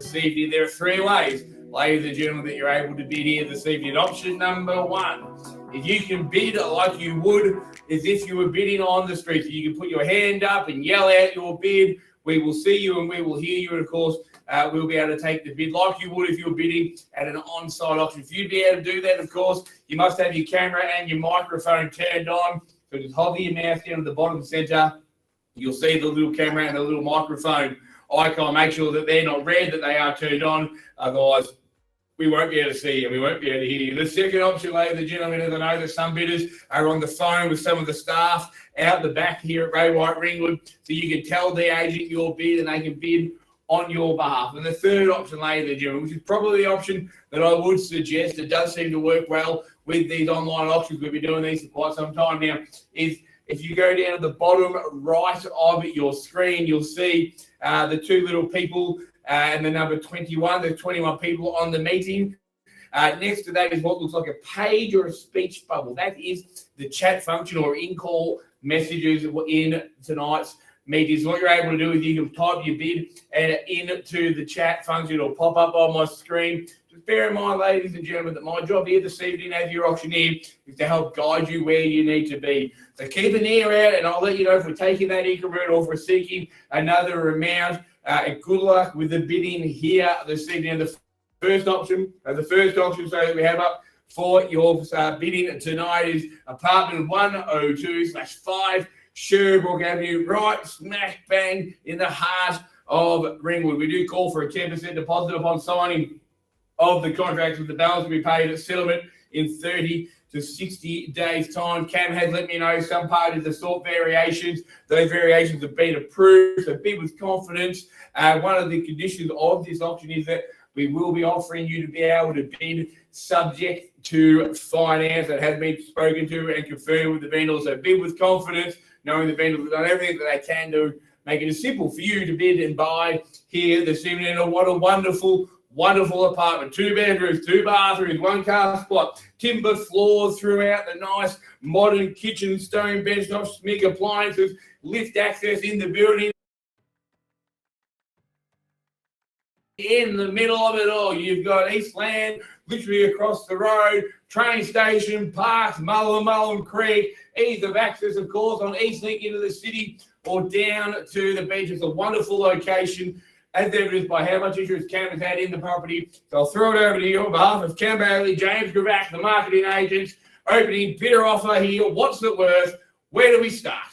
this evening. There are three ways, ladies and gentlemen, that you're able to bid here this evening. Option number one, if you can bid like you would as if you were bidding on the street, so you can put your hand up and yell out your bid. We will see you and we will hear you, and of course, we'll be able to take the bid like you would if you were bidding at an on-site auction. For you to be able to do that, of course, you must have your camera and your microphone turned on. So just hover your mouse down at the bottom center. You'll see the little camera and the little microphone icon. Make sure that they're not red, that they are turned on. Otherwise, we won't be able to see you. We won't be able to hear you. The second option, ladies and gentlemen, is I know that some bidders are on the phone with some of the staff out the back here at Ray White Ringwood, so you can tell the agent your bid and they can bid on your behalf. And the third option, ladies and gentlemen, which is probably the option that I would suggest, it does seem to work well with these online auctions, we've been doing these for quite some time now, is if you go down to the bottom right of your screen, you'll see the two little people and the number 21. There's 21 people on the meeting. Next to that is what looks like a page or a speech bubble. That is the chat function or in-call messages in tonight's meeting. So what you're able to do is you can type your bid into the chat function. It'll pop up on my screen. Just bear in mind, ladies and gentlemen, that my job here this evening as your auctioneer is to help guide you where you need to be. So keep an ear out, and I'll let you know if we're taking that increment or if we're seeking another amount. Good luck with the bidding here this evening. The first option, so that we have up for your bidding tonight is apartment 102/5 Sherbrooke Avenue, right smack bang in the heart of Ringwood. We do call for a 10% deposit upon signing of the contract, with the balance to be paid at settlement in 30 to 60 days' time. Cam has let me know some parties have sought variations. Those variations have been approved, so bid with confidence. One of the conditions of this auction is that we will be offering you to be able to bid subject to finance. That has been spoken to and confirmed with the vendors. So bid with confidence, knowing the vendors have done everything that they can do, make it as simple for you to bid and buy here this evening. And what a wonderful apartment. 2 bedrooms, 2 bathrooms, 1 car spot, timber floors throughout the nice modern kitchen, stone benchtop, SMIC appliances, lift access in the building. In the middle of it all, you've got Eastland, literally across the road, train station, parks, Mullen Creek, ease of access, of course, on Eastlink into the city or down to the beach. It's a wonderful location, as evidenced by how much interest Cam has had in the property. So I'll throw it over to you on behalf of Cam Bailey, James Gravac, the marketing agents, opening bidder offer here. What's it worth? Where do we start?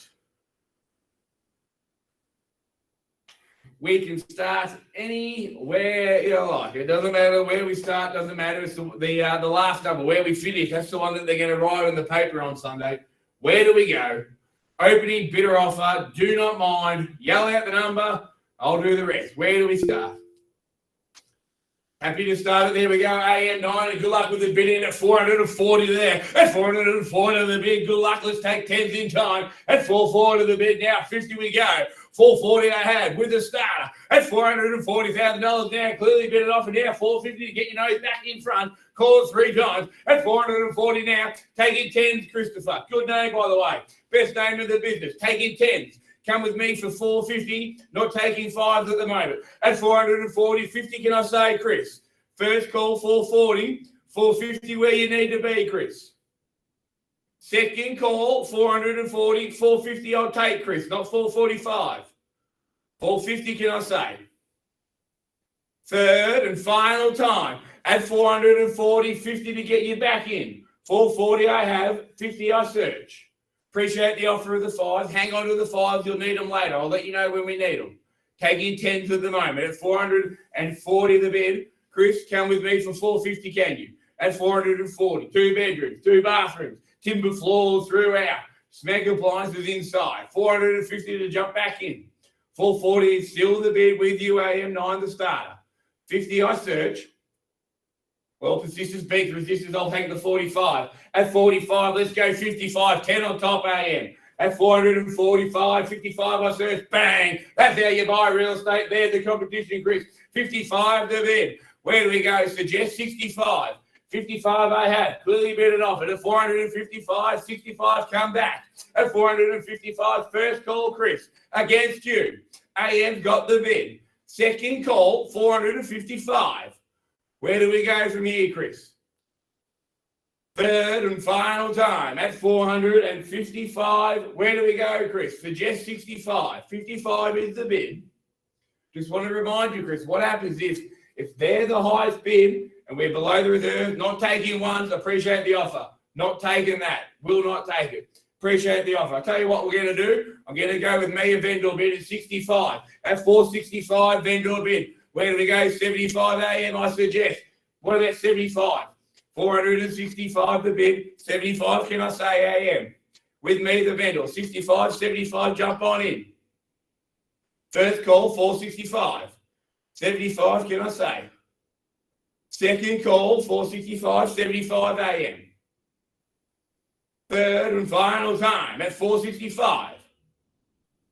We can start anywhere you like. It doesn't matter where we start, doesn't matter. It's the last number, where we finish. That's the one that they're going to write in the paper on Sunday. Where do we go? Opening bidder offer, do not mind. Yell out the number. I'll do the rest. Where do we start? Happy to start it. There we go. AM9, and good luck with the bidding at 440 there. At 440 the bid. Good luck. Let's take 10s in time. At 440 the bid. Now 50 we go. 440 I had with the starter. At $440,000 now. Clearly bid it off, and now 450 to get your nose back in front. Call it 3 times. At 440 now. Taking 10s, Christopher. Good name, by the way. Best name of the business. Taking 10s. Come with me for 450, not taking 5s at the moment. At 440, 50, can I say, Chris? First call, 440, 450 where you need to be, Chris. Second call, 440, 450 I'll take, Chris, not 445. 450, can I say? Third and final time, at 440, 50 to get you back in. 440 I have, 50 I search. Appreciate the offer of the 5s. Hang on to the 5s. You'll need them later. I'll let you know when we need them. Taking 10s at the moment. At 440 the bid. Chris, come with me for 450, can you? At 440. 2 bedrooms, 2 bathrooms, timber floors throughout. SMIC appliances inside. 450 to jump back in. 440 is still the bid with you, AM9 the starter. 50 I search. Well, persistence beats resistance. I'll take the 45. At 45, let's go 55. 10 on top, AM. At 445, 55, I search. Bang. That's how you buy real estate. There's the competition, Chris. 55 the bid. Where do we go? Suggest 65. 55 I have. Clearly bid it off. At 455, 65 come back. At 455, first call, Chris. Against you. AM's got the bid. Second call, 455. Where do we go from here, Chris? Third and final time at 455. Where do we go, Chris? Suggest 65. 55 is the bid. Just want to remind you, Chris, what happens if they're the highest bid and we're below the reserve, not taking ones, appreciate the offer. Not taking that. Will not take it. Appreciate the offer. I'll tell you what we're going to do. I'm going to go with me a vendor bid at 65. At 465, vendor bid. Where do we go? 75 AM, I suggest. What about 75? 465 the bid. 75, can I say AM? With me, the vendor. 65, 75, jump on in. First call, 465. 75, can I say? Second call, 465, 75 AM. Third and final time at 465.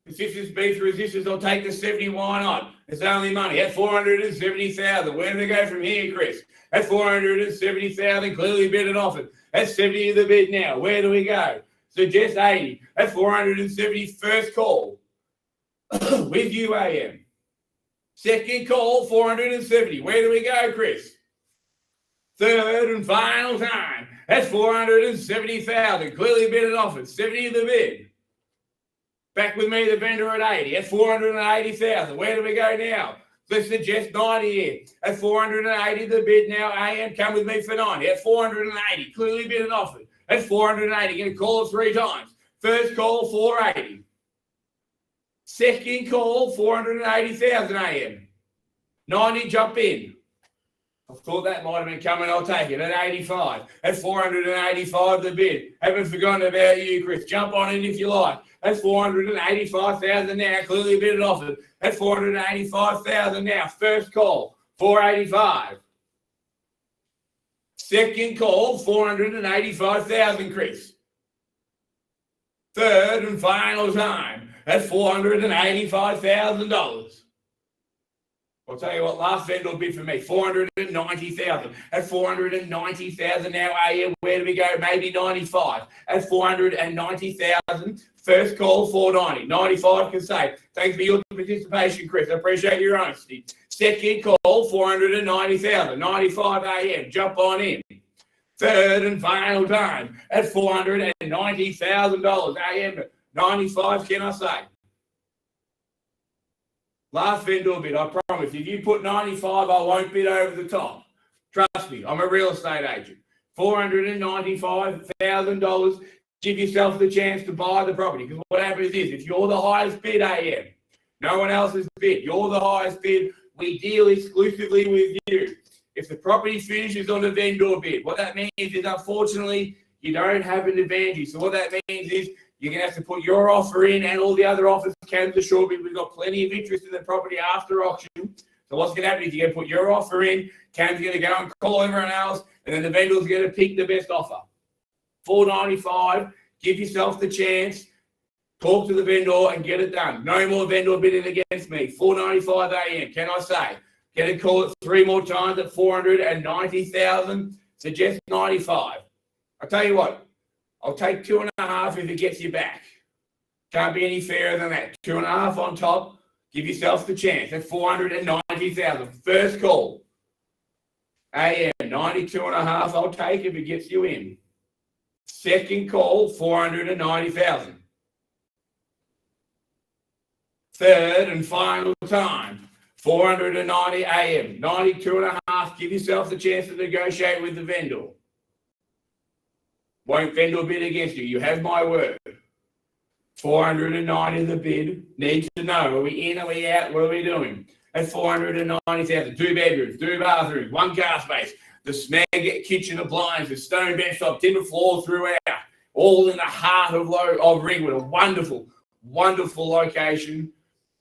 Resistance beats resistance. I'll take the 70. Why not? It's only money at 470,000. Where do we go from here, Chris? At 470,000, clearly bid and offered. At 70 the bid now. Where do we go? Suggest 80 at 470. First call with UAM. Second call, 470. Where do we go, Chris? Third and final time. That's 470,000. Clearly bid and offered. 70 the bid. Back with me, the vendor at 80. At 480,000. Where do we go now? Let's suggest 90 here. At 480 the bid now. AM, come with me for 90. At 480. Clearly bid and offered. At 480. Going to call it 3 times. First call, 480. Second call, 480,000 AM. 90, jump in. I thought that might have been coming. I'll take it at 85. At 485 the bid. Haven't forgotten about you, Chris. Jump on in if you like. That's 485,000 now. Clearly bid and offered. That's 485,000 now. First call, 485. Second call, 485,000, Chris. Third and final time. That's $485,000. I'll tell you what, last vendor bid for me, 490,000. At 490,000 now, AM, where do we go? Maybe 95. At 490,000, first call, 490. 95 can say. Thanks for your participation, Chris. I appreciate your honesty. Second call, 490,000. 95 AM, jump on in. Third and final time at $490,000. AM, 95, can I say? Last vendor bid, I promise. If you put 95, I won't bid over the top. Trust me, I'm a real estate agent. $495,000. Give yourself the chance to buy the property. Because what happens is, if you're the highest bid, AM, no one else has bid. You're the highest bid. We deal exclusively with you. If the property finishes on a vendor bid, what that means is, unfortunately, you don't have an advantage. So what that means is, you're going to have to put your offer in and all the other offers. Cam's assured me we've got plenty of interest in the property after auction. So what's going to happen is you're going to put your offer in, Cam's going to go and call everyone else, and then the vendor's going to pick the best offer. $495, give yourself the chance, talk to the vendor and get it done. No more vendor bidding against me. $495 AM, can I say? Get a call it 3 more times at $490,000, suggest 95. I'll tell you what. I'll take 2.5 if it gets you back. Can't be any fairer than that. 2.5 on top. Give yourself the chance. At 490,000. First call. AM, 92.5. I'll take if it gets you in. Second call, 490,000. Third and final time. 490 AM. 92.5. Give yourself the chance to negotiate with the vendor. Won't vendor bid against you. You have my word. 490 the bid. Need to know. Are we in? Are we out? What are we doing? At 490,000. 2 bedrooms, 2 bathrooms, 1 car space. The snag kitchen appliances, stone bench top, timber floor throughout. All in the heart of Ringwood. A wonderful, wonderful location.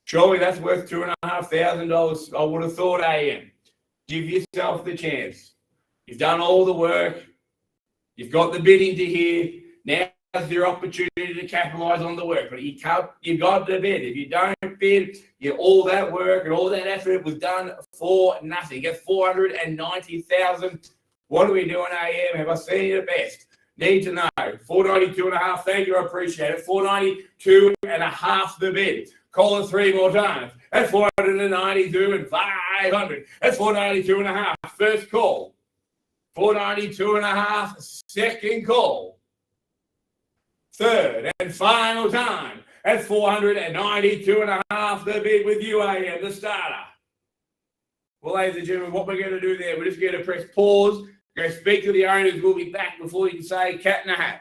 Surely that's worth $2,500. I would have thought, AM. Give yourself the chance. You've done all the work. You've got the bidding to hear. Now's your opportunity to capitalise on the work. But you've got to bid. If you don't bid, all that work and all that effort was done for nothing. Get 490,000. What are we doing, AM? Have I seen it best? Need to know. 492.5. Thank you. I appreciate it. 492.5 the bid. Call it 3 more times. That's 492 and 500. That's 492 and a half. First call. 492 and a half. Second call. Third and final time. That's 492 and a half. The bid with UAM, the starter. Well, ladies and gentlemen, what we're going to do there, we're just going to press pause. We're going to speak to the owners. We'll be back before you can say cat in a hat.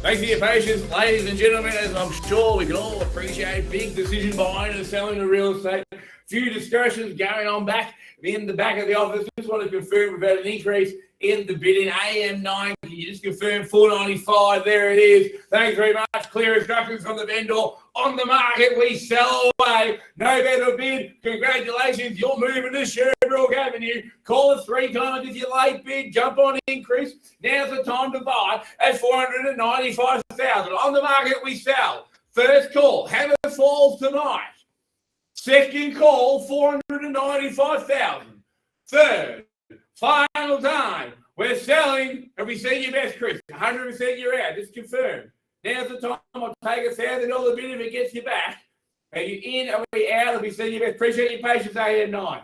Thanks for your patience, ladies and gentlemen. As I'm sure we can all appreciate, big decision buying and selling the real estate. Few discussions going on back in the back of the office. Just want to confirm about an increase in the bidding. AM9, can you just confirm 495? There it is. Thanks very much. Clear instructions from the vendor. On the market, we sell away. No better bid. Congratulations, you're moving to Sherbrooke Avenue. Call us 3 times if you late bid. Jump on increase. Now's the time to buy at 495,000. On the market, we sell. First call, Hammer Falls tonight. Second call, 495,000. Third, final time. We're selling. Have we seen your best, Chris? 100% you're out. Just confirm. Now's the time. I'll take $1,000 bid if it gets you back. Are you in? Are we out? Have we seen your best? Appreciate your patience, 8 and 9.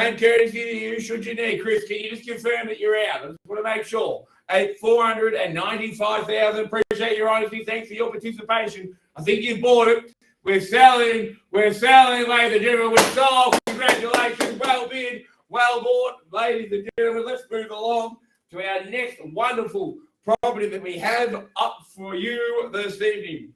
Same courtesy to you, should you need. Chris, can you just confirm that you're out? I just want to make sure. At 495,000. Appreciate your honesty. Thanks for your participation. I think you bought it. We're selling, ladies and gentlemen. We're sold. Congratulations. Well bid, well bought. Ladies and gentlemen, let's move along to our next wonderful property that we have up for you this evening.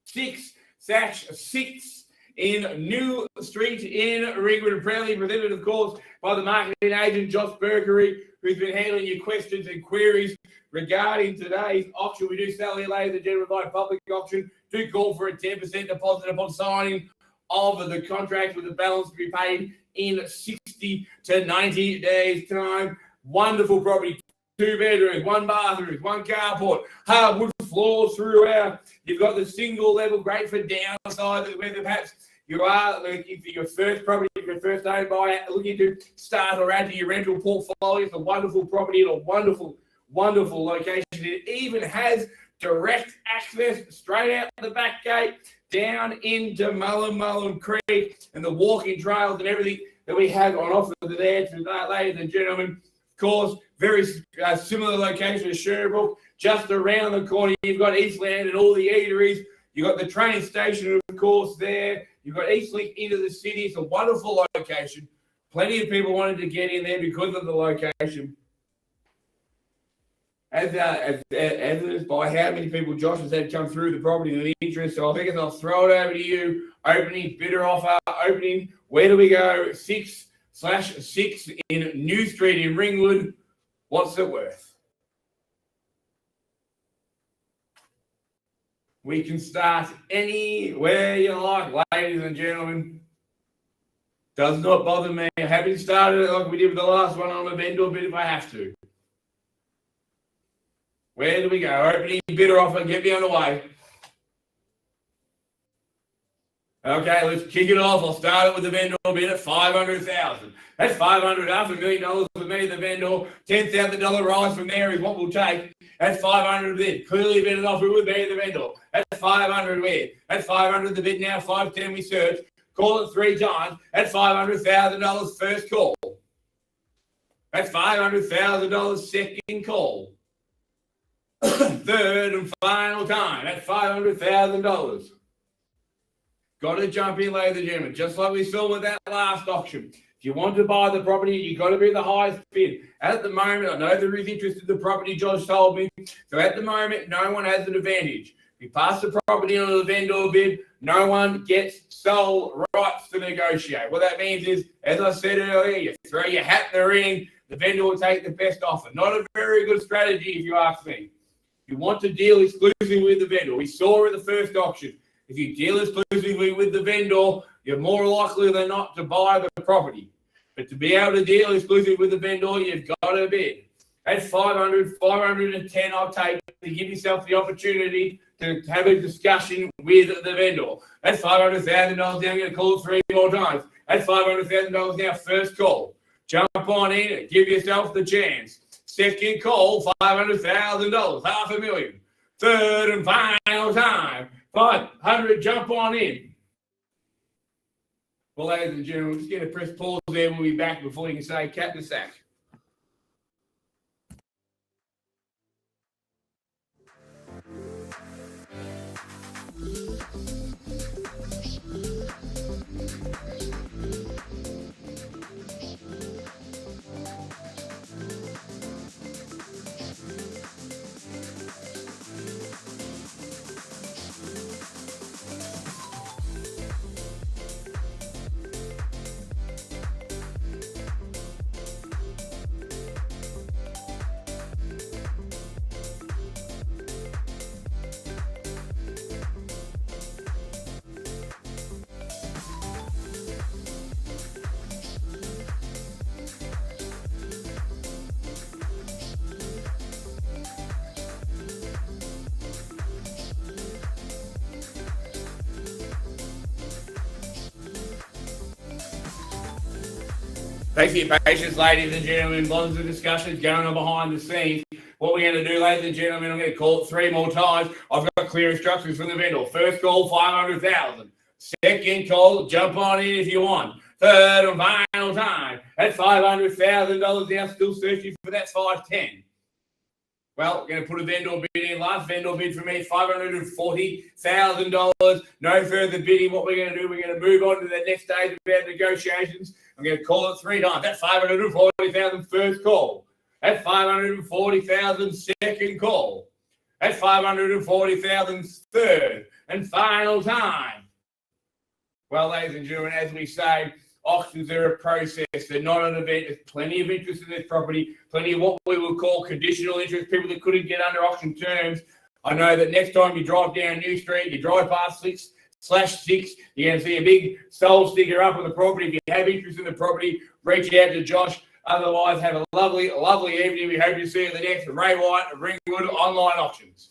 6/6 in New Street in Ringwood, proudly presented, of course, by the marketing agent, Josh Burkery, who's been handling your questions and queries regarding today's auction. We do sell here, ladies and gentlemen, by public auction. Do call for a 10% deposit upon signing of the contract, with the balance to be paid in 60 to 90 days' time. Wonderful property. 2 bedrooms, 1 bathroom, 1 carport, hardwood floors throughout. You've got the single level, great for downside, whether perhaps you are looking for your first property, your first home buyer, looking to start or add to your rental portfolio. It's a wonderful property in a wonderful, wonderful location. It even has direct access straight out the back gate down into Mullen Creek, and the walking trails and everything that we have on offer there tonight, ladies and gentlemen. Of course, very similar location to Sherbrooke. Just around the corner, you've got Eastland and all the eateries. You've got the train station, of course, there. You've got Eastlink into the city. It's a wonderful location. Plenty of people wanted to get in there because of the location. As evidenced by how many people Josh has had come through the property and the interest. So I think I'll throw it over to you. Opening, bidder offer, opening. Where do we go? 6/6 in New Street in Ringwood. What's it worth? We can start anywhere you like, ladies and gentlemen. Does not bother me. I'm happy to start it like we did with the last one on the vendor bid if I have to. Where do we go? Opening, bidder offer, get me on the way. Okay, let's kick it off. I'll start it with the vendor bid at $500,000. That's $500, $500,000 for me, the vendor. $10,000 rise from there is what we'll take. That's $500 bid. Clearly bid it off. It would be the vendor. That's $500 bid. That's $500 the bid now. 510 we search. Call it 3 times. That's $500,000 first call. That's $500,000 second call. Third and final time. That's $500,000. Got to jump in, ladies and gentlemen, just like we saw with that last auction. If you want to buy the property, you've got to be the highest bid. At the moment, I know there is interest in the property, Josh told me. So at the moment, no one has an advantage. If you pass the property on the vendor bid, no one gets sole rights to negotiate. What that means is, as I said earlier, you throw your hat in the ring, the vendor will take the best offer. Not a very good strategy, if you ask me. You want to deal exclusively with the vendor. We saw at the first auction. If you deal exclusively with the vendor, you're more likely than not to buy the property. But to be able to deal exclusively with the vendor, you've got to bid. That's 500, 510 I'll take to give yourself the opportunity to have a discussion with the vendor. That's $500,000 now. I'm going to call it 3 more times. That's $500,000 now, first call. Jump on in and give yourself the chance. Second call, $500,000, $500,000. Third and final time, 500, jump on in. Well, ladies and gentlemen, we're just going to press pause there. We'll be back before you can say cat in the sack. Thanks for your patience, ladies and gentlemen. Lots of discussions going on behind the scenes. What we're going to do, ladies and gentlemen, I'm going to call it 3 more times. I've got clear instructions from the vendor. First call, 500,000. Second call, jump on in if you want. Third and final time at $500,000. Now still searching for that 510. Well, we're going to put a vendor bid in. Last vendor bid for me, $540,000. No further bidding. What we're going to do, we're going to move on to the next stage of our negotiations. I'm going to call it 3 times. That's $540,000 first call. That's $540,000 second call. That's $540,000 third and final time. Well, ladies and gentlemen, as we say, auctions are a process. They're not an event. There's plenty of interest in this property, plenty of what we would call conditional interest, people that couldn't get under auction terms. I know that next time you drive down New Street, you drive past 6/6, you're going to see a big sold sticker up on the property. If you have interest in the property, reach out to Josh. Otherwise, have a lovely, lovely evening. We hope to see you at the next Ray White of Ringwood Online Auctions.